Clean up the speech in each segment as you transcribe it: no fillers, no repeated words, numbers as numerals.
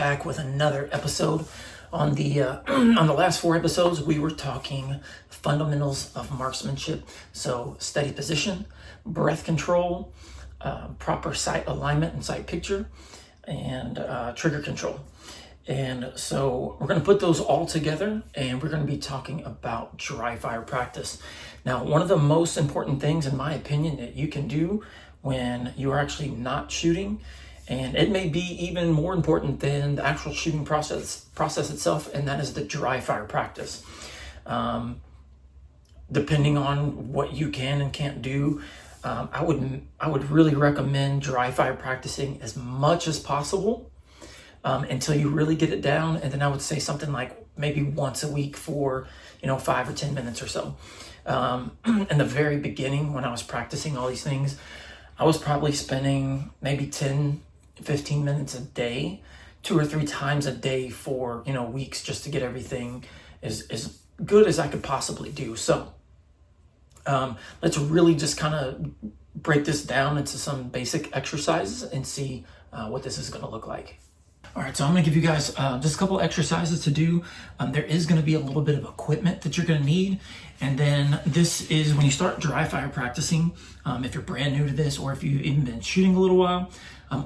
back with another episode. On the on the last 4 episodes, we were talking fundamentals of marksmanship. So steady position, breath control, proper sight alignment and sight picture, and trigger control. And so we're going to put those all together, and we're going to be talking about dry fire practice. Now, one of the most important things, in my opinion, that you can do when you are actually not shooting, and it may be even more important than the actual shooting process itself, and that is the dry fire practice. Depending on what you can and can't do, I would really recommend dry fire practicing as much as possible until you really get it down. And then I would say something like maybe once a week for 5 or 10 minutes or so. In the very beginning, when I was practicing all these things, I was probably spending maybe 10-15 minutes a day, 2 or 3 times a day for weeks, just to get everything as good as I could possibly do. So let's really just kind of break this down into some basic exercises and see what this is going to look like. All right, so I'm going to give you guys just a couple exercises to do. There is going to be a little bit of equipment that you're going to need. And then this is when you start dry fire practicing, if you're brand new to this, or if you've even been shooting a little while,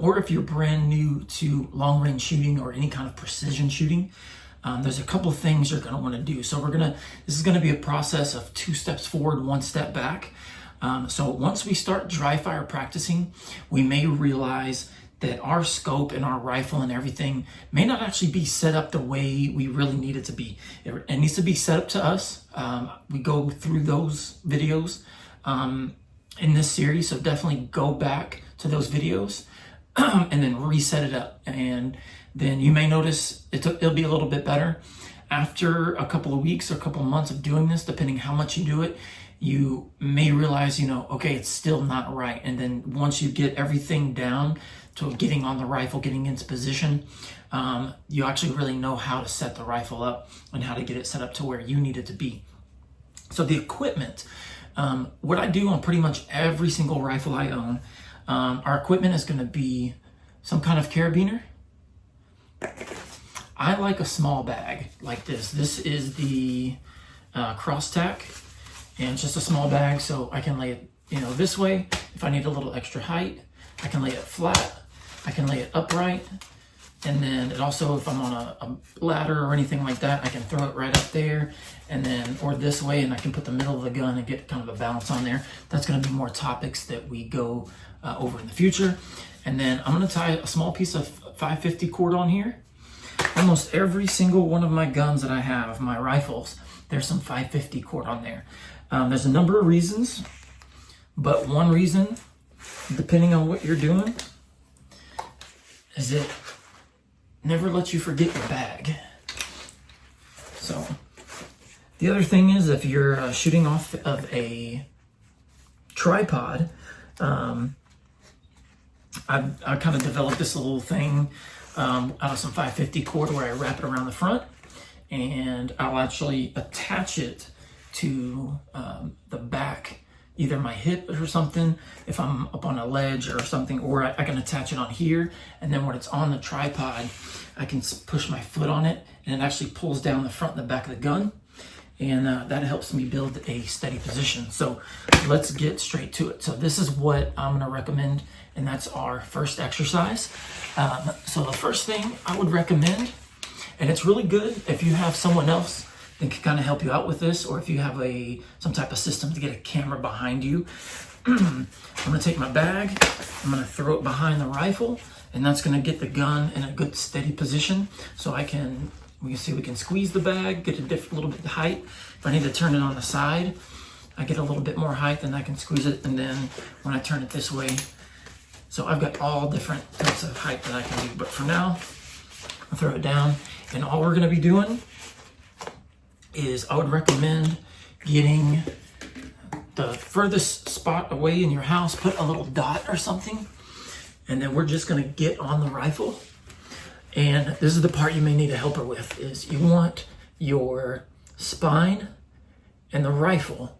or if you're brand new to long range shooting or any kind of precision shooting, there's a couple of things you're going to want to do. So this is going to be a process of 2 steps forward, 1 step back. So once we start dry fire practicing, we may realize that our scope and our rifle and everything may not actually be set up the way we really need it to be. It needs to be set up to us. We go through those videos in this series, so definitely go back to those videos and then reset it up. And then you may notice it'll be a little bit better. After a couple of weeks or a couple of months of doing this, depending how much you do it, you may realize, okay, it's still not right. And then once you get everything down to getting on the rifle, getting into position, you actually really know how to set the rifle up and how to get it set up to where you need it to be. So the equipment, what I do on pretty much every single rifle I own, our equipment is going to be some kind of carabiner. I like a small bag like this. This is the Cross Tack, and it's just a small bag, so I can lay it this way. If I need a little extra height, I can lay it flat, I can lay it upright, and then it also, if I'm on a ladder or anything like that, I can throw it right up there, and then, or this way, and I can put the middle of the gun and get kind of a balance on there. That's going to be more topics that we go over in the future. And then I'm going to tie a small piece of 550 cord on here. Almost every single one of my guns that I have, my rifles, there's some 550 cord on there. There's a number of reasons, but one reason, depending on what you're doing, is it never lets you forget your bag. So the other thing is, if you're shooting off of a tripod, I kind of developed this little thing out of some 550 cord where I wrap it around the front, and I'll actually attach it to the back, either my hip or something, if I'm up on a ledge or something, or I can attach it on here, and then when it's on the tripod, I can push my foot on it, and it actually pulls down the front and the back of the gun, and that helps me build a steady position. So let's get straight to it. So this is what I'm going to recommend, and that's our first exercise. So the first thing I would recommend, and it's really good if you have someone else that can kind of help you out with this, or if you have some type of system to get a camera behind you. I'm going to take my bag, I'm going to throw it behind the rifle, and that's going to get the gun in a good steady position. So we can see we can squeeze the bag, get a little bit of height. If I need to turn it on the side, I get a little bit more height, and I can squeeze it. And then when I turn it this way, so I've got all different types of height that I can do. But for now, I'll throw it down, and all we're going to be doing is, I would recommend getting the furthest spot away in your house, put a little dot or something, and then we're just going to get on the rifle. And this is the part you may need a helper with, is you want your spine and the rifle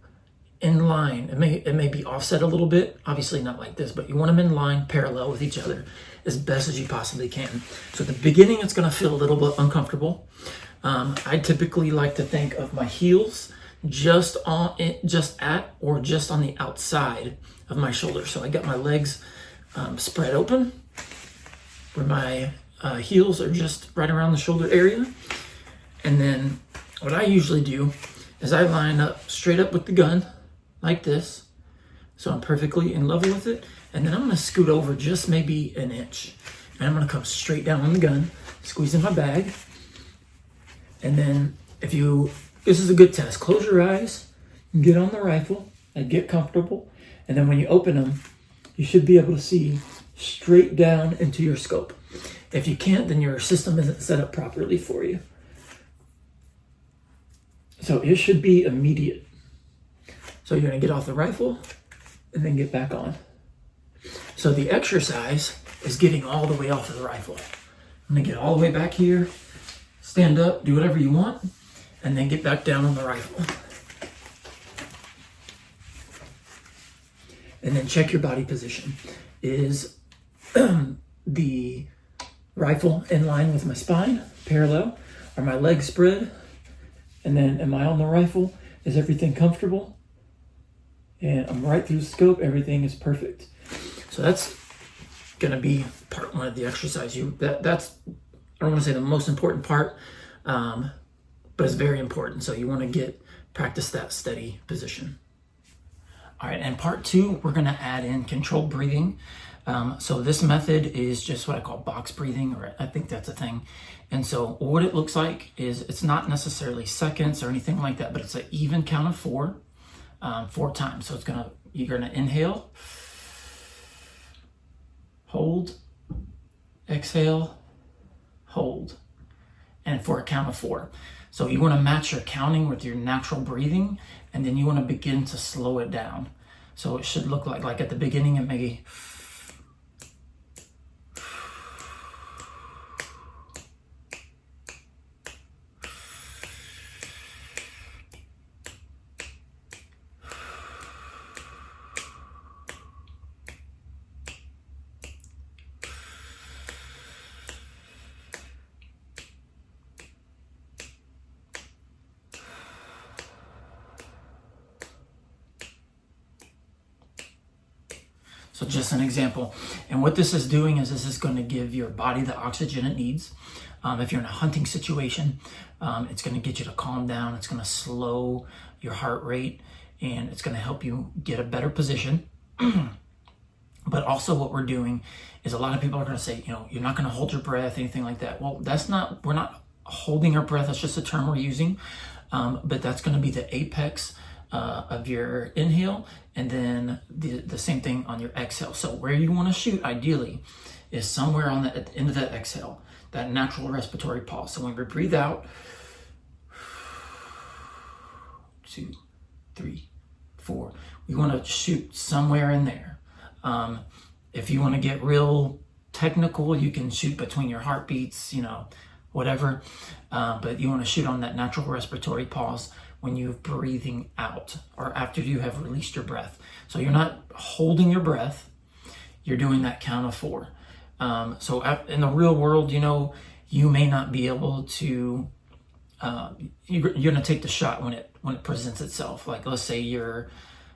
in line. It may be offset a little bit, obviously not like this, but you want them in line, parallel with each other as best as you possibly can. So at the beginning, it's going to feel a little bit uncomfortable. I typically like to think of my heels just at or just on the outside of my shoulder. So I got my legs spread open, where my heels are just right around the shoulder area. And then what I usually do is I line up straight up with the gun like this. So I'm perfectly in level with it. And then I'm gonna scoot over just maybe an inch. And I'm gonna come straight down on the gun, squeeze in my bag. And then this is a good test. Close your eyes, get on the rifle, and get comfortable. And then when you open them, you should be able to see straight down into your scope. If you can't, then your system isn't set up properly for you. So it should be immediate. So you're gonna get off the rifle and then get back on. So the exercise is getting all the way off of the rifle. I'm gonna get all the way back here, stand up, do whatever you want, and then get back down on the rifle. And then check your body position. Is the rifle in line with my spine, parallel? Are my legs spread? And then am I on the rifle? Is everything comfortable? And I'm right through the scope, everything is perfect. So that's gonna be part one of the exercise. That's, I don't wanna say the most important part, but it's very important. So you wanna practice that steady position. All right, and part two, we're gonna add in controlled breathing. So this method is just what I call box breathing, or I think that's a thing. And so what it looks like is it's not necessarily seconds or anything like that, but it's an even count of 4 times. So you're gonna inhale, hold, exhale, hold, and for a count of 4. So you wanna match your counting with your natural breathing, and then you wanna begin to slow it down. So it should look like at the beginning, it may. So just an example. And what this is doing is this is going to give your body the oxygen it needs. If you're in a hunting situation, it's going to get you to calm down. It's going to slow your heart rate, and it's going to help you get a better position. But also what we're doing is a lot of people are going to say, you're not going to hold your breath, anything like that. Well, we're not holding our breath. That's just a term we're using. But that's going to be the apex of your inhale, and then the same thing on your exhale. So where you want to shoot ideally is somewhere at the end of that exhale, that natural respiratory pause. So when we breathe out, 2, 3, 4, we want to shoot somewhere in there. If you want to get real technical, you can shoot between your heartbeats, whatever. But you want to shoot on that natural respiratory pause when you're breathing out or after you have released your breath. So you're not holding your breath, you're doing that count of 4. So in the real world, you may not be able to, you're gonna take the shot when it presents itself. Like let's say you're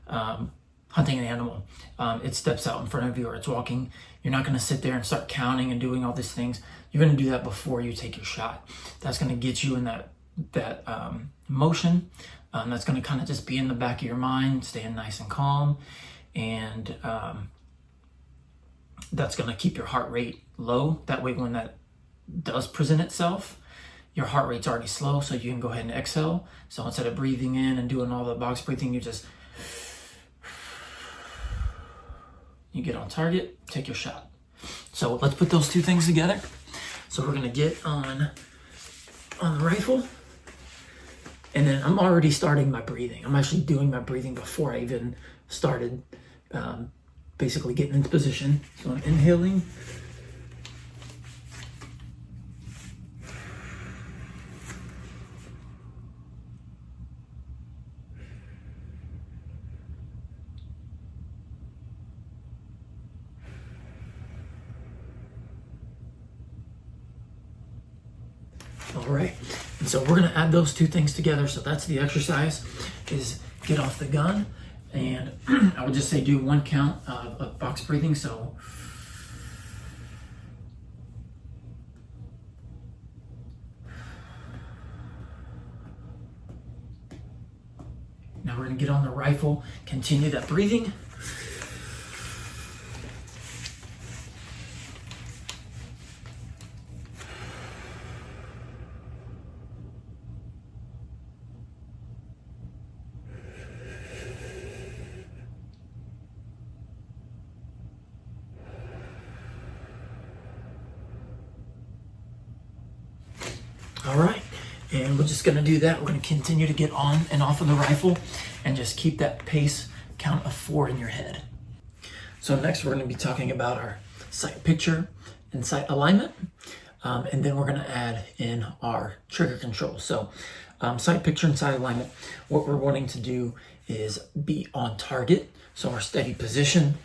hunting an animal, it steps out in front of you or it's walking. You're not gonna sit there and start counting and doing all these things. You're gonna do that before you take your shot. That's gonna get you in that motion. That's going to kind of just be in the back of your mind, staying nice and calm, and that's going to keep your heart rate low. That way when that does present itself, your heart rate's already slow, so you can go ahead and exhale. So instead of breathing in and doing all the box breathing, you get on target, take your shot. So let's put those two things together. So we're going to get on the rifle. And then I'm already starting my breathing. I'm actually doing my breathing before I even started basically getting into position. So I'm inhaling. All right, and so we're gonna add those two things together. So that's the exercise, is get off the gun. And I would just say do 1 count of box breathing. So now we're gonna get on the rifle, continue that breathing. All right, and we're just gonna do that. We're gonna continue to get on and off of the rifle and just keep that pace count of 4 in your head. So next we're gonna be talking about our sight picture and sight alignment. And then we're gonna add in our trigger control. So sight picture and sight alignment, what we're wanting to do is be on target. So our steady position,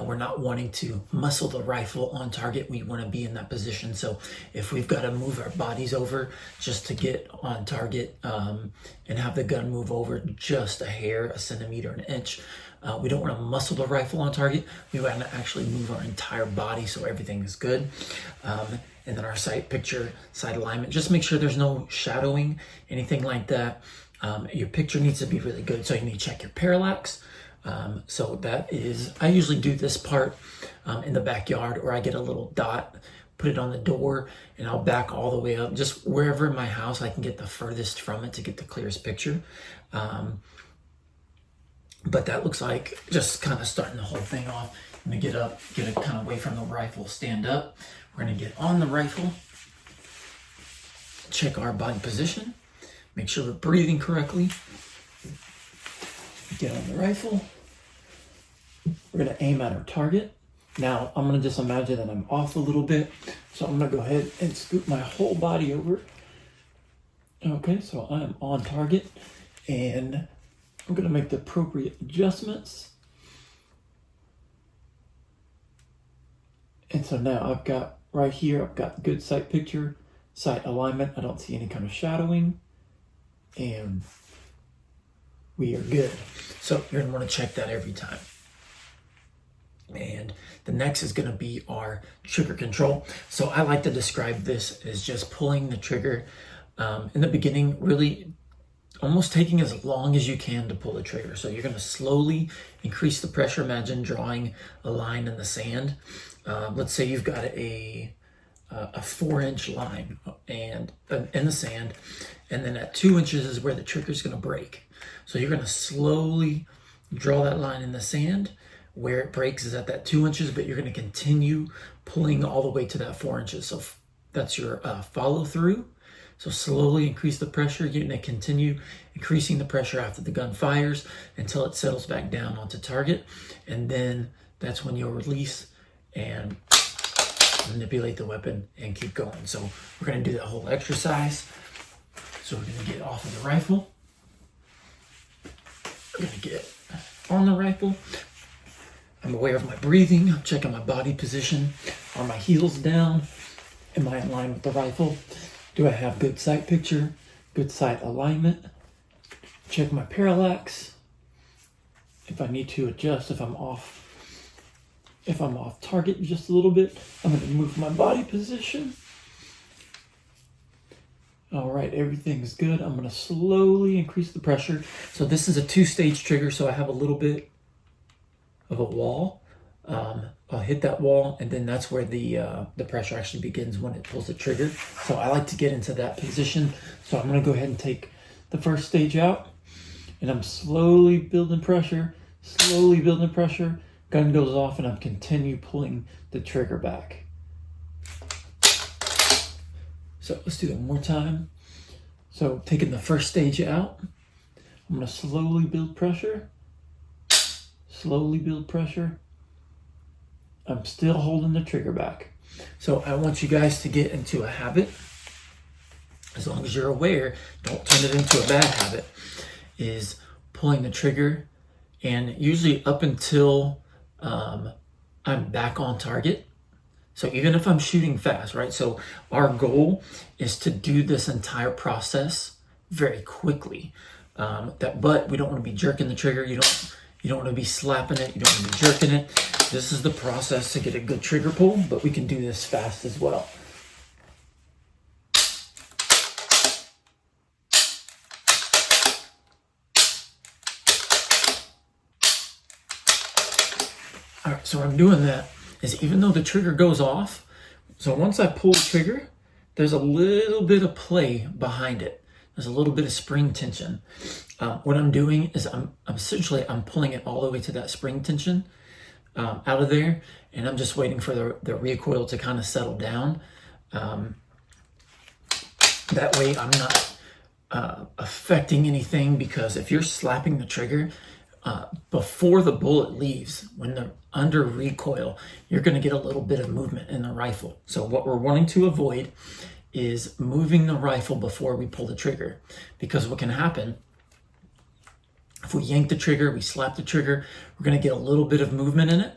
we're not wanting to muscle the rifle on target. We want to be in that position. So if we've got to move our bodies over just to get on target and have the gun move over just a hair, a centimeter, an inch, we don't want to muscle the rifle on target. We want to actually move our entire body so everything is good. And then our sight picture, sight alignment, just make sure there's no shadowing, anything like that. Your picture needs to be really good. So you need to check your parallax. So that is, I usually do this part in the backyard, or I get a little dot, put it on the door, and I'll back all the way up, just wherever in my house I can get the furthest from it to get the clearest picture. But that looks like just kind of starting the whole thing off. I'm gonna get up, get it kind of away from the rifle, stand up. We're gonna get on the rifle, check our body position, make sure we're breathing correctly. Get on the rifle. We're gonna aim at our target. Now I'm gonna just imagine that I'm off a little bit. So I'm gonna go ahead and scoot my whole body over. Okay, so I am on target and I'm gonna make the appropriate adjustments. And so now I've got right here, I've got good sight picture, sight alignment. I don't see any kind of shadowing, and we are good. So you're gonna wanna check that every time. And the next is gonna be our trigger control. So I like to describe this as just pulling the trigger in the beginning, really almost taking as long as you can to pull the trigger. So you're gonna slowly increase the pressure. Imagine drawing a line in the sand. Let's say you've got a 4-inch line and in the sand, and then at 2 inches is where the trigger is gonna break. So you're gonna slowly draw that line in the sand. Where it breaks is at that 2 inches, but you're gonna continue pulling all the way to that 4 inches. So that's your follow through. So slowly increase the pressure. You're gonna continue increasing the pressure after the gun fires until it settles back down onto target. And then that's when you'll release and manipulate the weapon and keep going. So we're gonna do that whole exercise. So we're gonna get off of the rifle. We're gonna get on the rifle. I'm aware of my breathing. I'm checking my body position. Are my heels down? Am I in line with the rifle? Do I have good sight picture? Good sight alignment? Check my parallax. If I need to adjust, if I'm off target just a little bit, I'm going to move my body position. All right, everything's good. I'm going to slowly increase the pressure. So this is a 2-stage trigger, so I have a little bit of a wall. I'll hit that wall, and then that's where the pressure actually begins when it pulls the trigger. So I like to get into that position. So I'm going to go ahead and take the first stage out, and I'm slowly building pressure, Gun goes off, and I'm continue pulling the trigger back. So let's do it one more time. So taking the first stage out, I'm going to slowly build pressure. I'm still holding the trigger back. So I want you guys to get into a habit, as long as you're aware, don't turn it into a bad habit, is pulling the trigger, and usually up until I'm back on target. So even if I'm shooting fast, right? So our goal is to do this entire process very quickly. But we don't want to be jerking the trigger. You don't want to be slapping it. You don't want to be jerking it. This is the process to get a good trigger pull, but we can do this fast as well. All right, so what I'm doing that is even though the trigger goes off, so once I pull the trigger, there's a little bit of play behind it. There's a little bit of spring tension. What I'm doing is I'm pulling it all the way to that spring tension out of there, and I'm just waiting for the recoil to kind of settle down. That way I'm not affecting anything, because if you're slapping the trigger before the bullet leaves, when they're under recoil, you're going to get a little bit of movement in the rifle. So what we're wanting to avoid is moving the rifle before we pull the trigger, because what can happen if we yank the trigger, we slap the trigger, we're going to get a little bit of movement in it.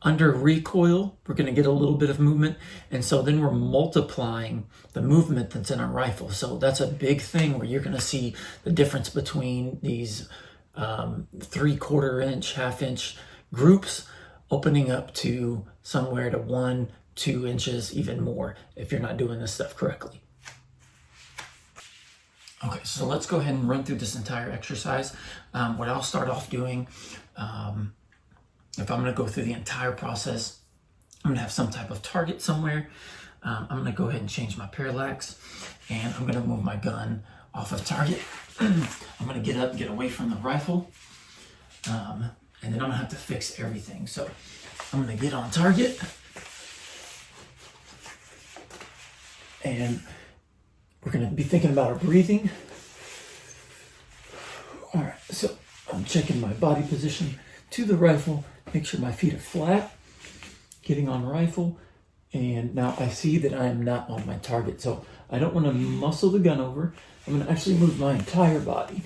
Under recoil, we're going to get a little bit of movement, and so then we're multiplying the movement that's in our rifle. So that's a big thing where you're going to see the difference between these 3/4 inch, 1/2 inch groups opening up to somewhere to 1-2 inches, even more, if you're not doing this stuff correctly. Okay, so let's go ahead and run through this entire exercise. What I'll start off doing, if I'm going to go through the entire process, I'm going to have some type of target somewhere. I'm going to go ahead and change my parallax, and I'm going to move my gun off of target. I'm going to get up, get away from the rifle, and then I'm going to have to fix everything. So I'm going to get on target, and we're going to be thinking about our breathing. All right, so I'm checking my body position to the rifle, make sure my feet are flat, getting on rifle, and now I see that I am not on my target. So I don't want to muscle the gun over. I'm going to actually move my entire body.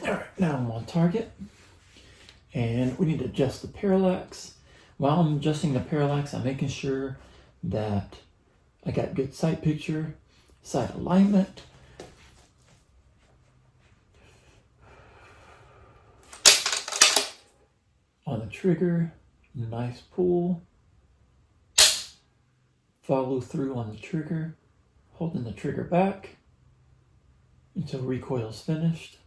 All right, now I'm on target, and we need to adjust the parallax. While I'm adjusting the parallax, I'm making sure that I got good sight picture, sight alignment. On the trigger, nice pull. Follow through on the trigger, holding the trigger back until recoil is finished.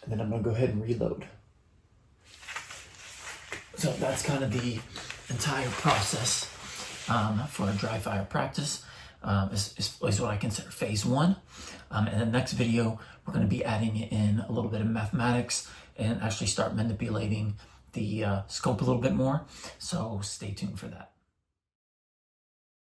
And then I'm going to go ahead and reload. So that's kind of the entire process for a dry fire practice. Is what I consider phase one. In the next video, we're going to be adding in a little bit of mathematics and actually start manipulating the scope a little bit more. So stay tuned for that.